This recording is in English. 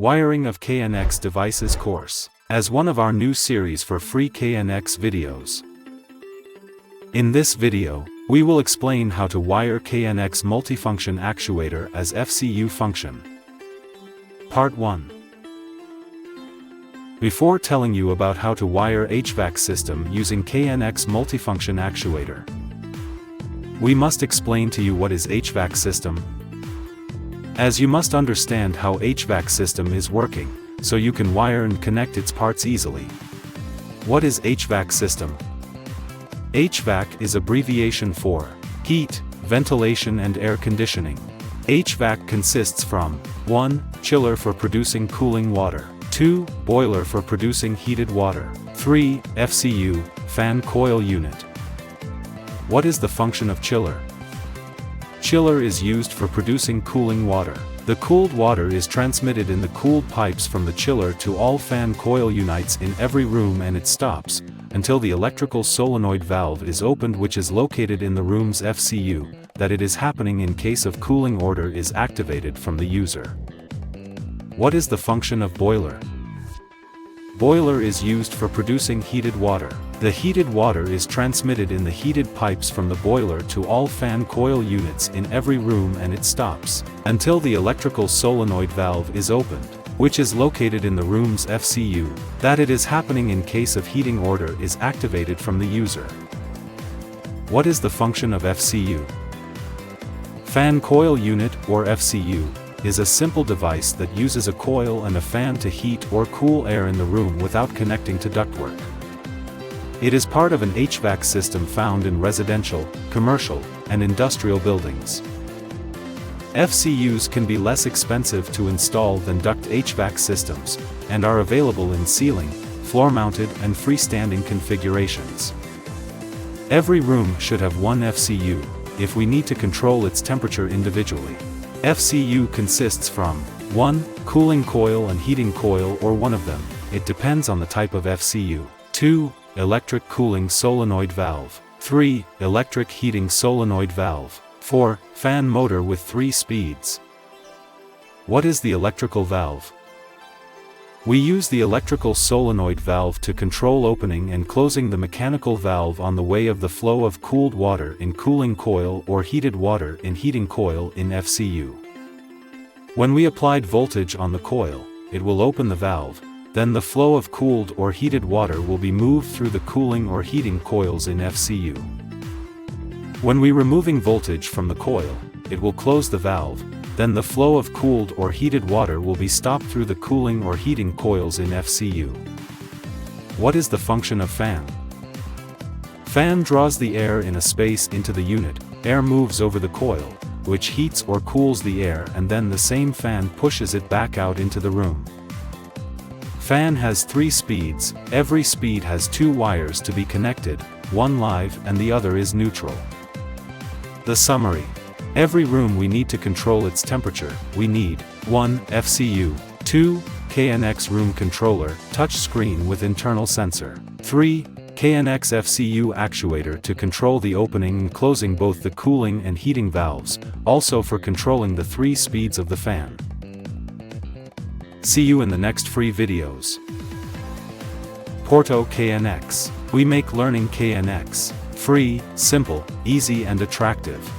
Wiring of KNX Devices course, as one of our new series for free KNX videos. In this video, we will explain how to wire KNX multifunction actuator as FCU function. Part 1. Before telling you about how to wire HVAC system using KNX multifunction actuator, we must explain to you what is HVAC system, as you must understand how HVAC system is working, so you can wire and connect its parts easily. What is HVAC system? HVAC is abbreviation for heat, ventilation and air conditioning. HVAC consists from 1. Chiller for producing cooling water, 2. Boiler for producing heated water, 3. FCU, fan coil unit. What is the function of chiller? Chiller is used for producing cooling water. The cooled water is transmitted in the cooled pipes from the chiller to all fan coil units in every room, and it stops until the electrical solenoid valve is opened, which is located in the room's FCU, that it is happening in case of cooling order is activated from the user. What is the function of boiler? Boiler is used for producing heated water. The heated water is transmitted in the heated pipes from the boiler to all fan coil units in every room, and it stops until the electrical solenoid valve is opened, which is located in the room's FCU, that it is happening in case of heating order is activated from the user. What is the function of FCU? Fan coil unit, or FCU, is a simple device that uses a coil and a fan to heat or cool air in the room without connecting to ductwork. It is part of an HVAC system found in residential, commercial, and industrial buildings. FCUs can be less expensive to install than duct HVAC systems, and are available in ceiling, floor-mounted and freestanding configurations. Every room should have one FCU, if we need to control its temperature individually. FCU consists from 1. Cooling coil and heating coil, or one of them, it depends on the type of FCU. 2. Electric cooling solenoid valve. 3. Electric heating solenoid valve. 4. Fan motor with 3 speeds. What is the electrical valve? We use the electrical solenoid valve to control opening and closing the mechanical valve on the way of the flow of cooled water in cooling coil or heated water in heating coil in FCU. When we applied voltage on the coil, it will open the valve, then the flow of cooled or heated water will be moved through the cooling or heating coils in FCU. When we removing voltage from the coil, it will close the valve, then the flow of cooled or heated water will be stopped through the cooling or heating coils in FCU. What is the function of fan? Fan draws the air in a space into the unit, air moves over the coil, which heats or cools the air, and then the same fan pushes it back out into the room. Fan has 3 speeds, every speed has 2 wires to be connected, one live and the other is neutral. The summary. Every room we need to control its temperature, we need 1. FCU, 2. KNX room controller, touch screen with internal sensor, 3. KNX FCU actuator to control the opening and closing both the cooling and heating valves, also for controlling the 3 speeds of the fan. See you in the next free videos. Porto KNX. We make learning KNX free, simple, easy and attractive.